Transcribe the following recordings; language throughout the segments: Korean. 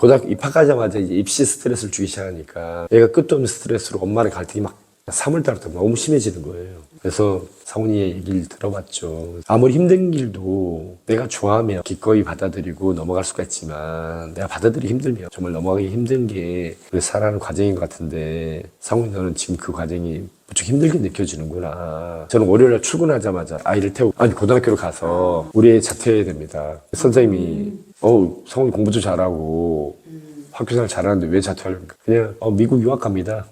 고등학교 입학하자마자 이제 입시 스트레스를 주기 시작하니까 얘가 끝도 없는 스트레스로 엄마랑 갈등이 막 3월달부터 너무 심해지는 거예요. 그래서 상훈이의 얘기를 들어봤죠. 아무리 힘든 길도 내가 좋아하면 기꺼이 받아들이고 넘어갈 수가 있지만 내가 받아들이기 힘들면 정말 넘어가기 힘든 게 살아가는 과정인 것 같은데 상훈이 너는 지금 그 과정이 무척 힘들게 느껴지는구나. 저는 월요일날 출근하자마자 아이를 태우고 고등학교로 가서 우리 애 자퇴해야 됩니다. 선생님이 상훈이 공부도 잘하고 학교생활 잘하는데 왜 자퇴하려니까 그냥 미국 유학 갑니다.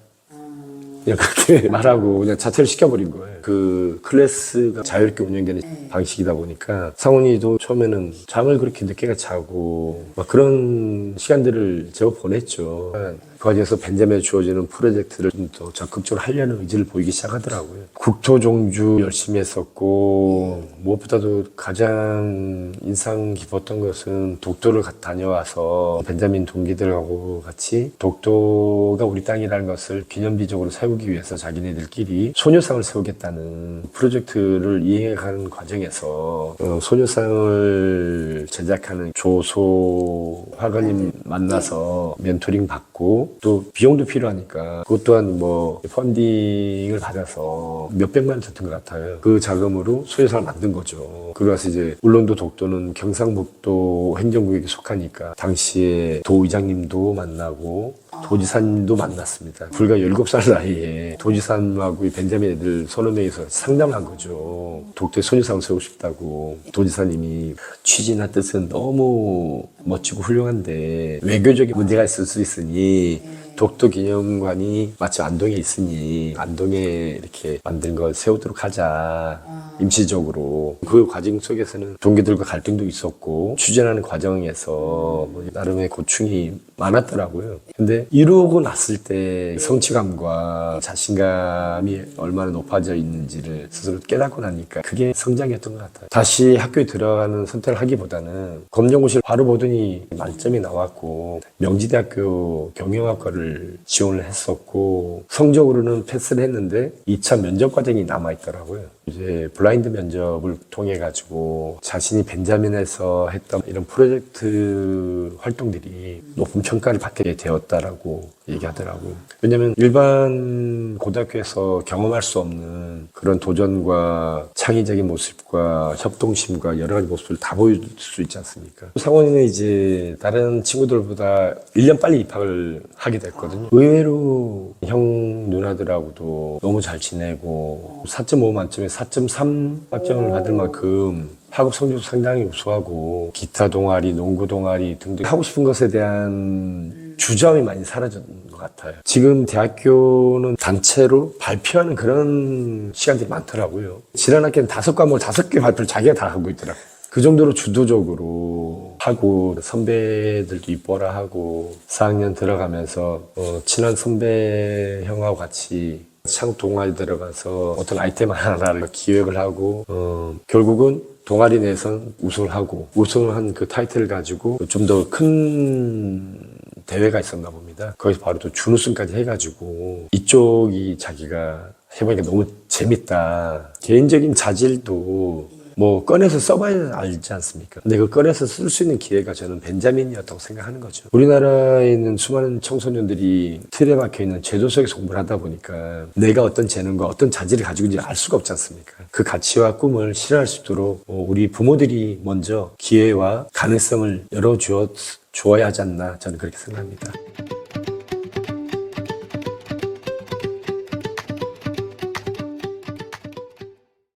그냥 그렇게 말하고 그냥 자퇴를 시켜버린 거예요. 그 클래스가 자유롭게 운영되는 방식이다 보니까 상훈이도 처음에는 잠을 그렇게 늦게까지 자고 막 그런 시간들을 제법 보냈죠. 그 과정에서 벤자민에 주어지는 프로젝트를 좀 더 적극적으로 하려는 의지를 보이기 시작하더라고요. 국토종주 열심히 했었고 무엇보다도 가장 인상 깊었던 것은 독도를 다녀와서 벤자민 동기들하고 같이 독도가 우리 땅이라는 것을 기념비적으로 세우기 위해서 자기네들끼리 소녀상을 세우겠다는 프로젝트를 이행해가는 과정에서 소녀상을 제작하는 조소 화가님 만나서 멘토링 받고 또 비용도 필요하니까 그것 또한 뭐 펀딩을 받아서 몇백만 원 썼던 것 같아요. 그 자금으로 소녀상을 만든 거죠. 그러고서 이제 울릉도 독도는 경상북도 행정구역에 속하니까 당시에 도의장님도 만나고 도지사님도 만났습니다. 불과 17살 나이에 도지사님하고 벤자민 애들 서너 명이서 상담을 한 거죠. 독도에 소녀상을 세우고 싶다고. 도지사님이 취지나 뜻은 너무 멋지고 훌륭한데 외교적인 문제가 있을 수 있으니 독도 기념관이 마치 안동에 있으니 안동에 이렇게 만든 걸 세우도록 하자. 임시적으로. 그 과정 속에서는 동기들과 갈등도 있었고 추진하는 과정에서 나름의 고충이 많았더라고요. 근데 이루고 났을 때 성취감과 자신감이 얼마나 높아져 있는지를 스스로 깨닫고 나니까 그게 성장이었던 것 같아요. 다시 학교에 들어가는 선택을 하기보다는 검정고시를 바로 보더니 만점이 나왔고 명지대학교 경영학과를 지원을 했었고 성적으로는 패스를 했는데 2차 면접 과정이 남아있더라고요. 이제 블라인드 면접을 통해 가지고 자신이 벤자민에서 했던 이런 프로젝트 활동들이 높은 평가를 받게 되었다라고 얘기하더라고요. 왜냐면 일반 고등학교에서 경험할 수 없는 그런 도전과 창의적인 모습과 협동심과 여러 가지 모습을 다 보여줄 수 있지 않습니까? 상원이는 이제 다른 친구들보다 1년 빨리 입학을 하게 됐거든요. 의외로 형 누나들하고도 너무 잘 지내고 4.5 만점에 4.3 학점을 받을 만큼 학업 성적도 상당히 우수하고 기타 동아리, 농구 동아리 등등 하고 싶은 것에 대한 주저함이 많이 사라진 것 같아요. 지금 대학교는 단체로 발표하는 그런 시간들이 많더라고요. 지난 학기는 5과목을 5개 발표를 자기가 다 하고 있더라고요. 그 정도로 주도적으로 하고 선배들도 이뻐라 하고 4학년 들어가면서 친한 선배 형하고 같이 창업 동아리 들어가서 어떤 아이템 하나를 기획을 하고 결국은 동아리 내에서는 우승을 하고 우승을 한 그 타이틀을 가지고 좀 더 큰 대회가 있었나 봅니다. 거기서 바로 또 준우승까지 해가지고 이쪽이 자기가 해보니까 너무 재밌다. 개인적인 자질도 뭐 꺼내서 써봐야 알지 않습니까? 근데 그 꺼내서 쓸 수 있는 기회가 저는 벤자민이었다고 생각하는 거죠. 우리나라에 있는 수많은 청소년들이 틀에 박혀있는 제도 속에서 공부를 하다 보니까 내가 어떤 재능과 어떤 자질을 가지고 있는지 알 수가 없지 않습니까? 그 가치와 꿈을 실현할 수 있도록 우리 부모들이 먼저 기회와 가능성을 열어주어야 하지 않나 저는 그렇게 생각합니다.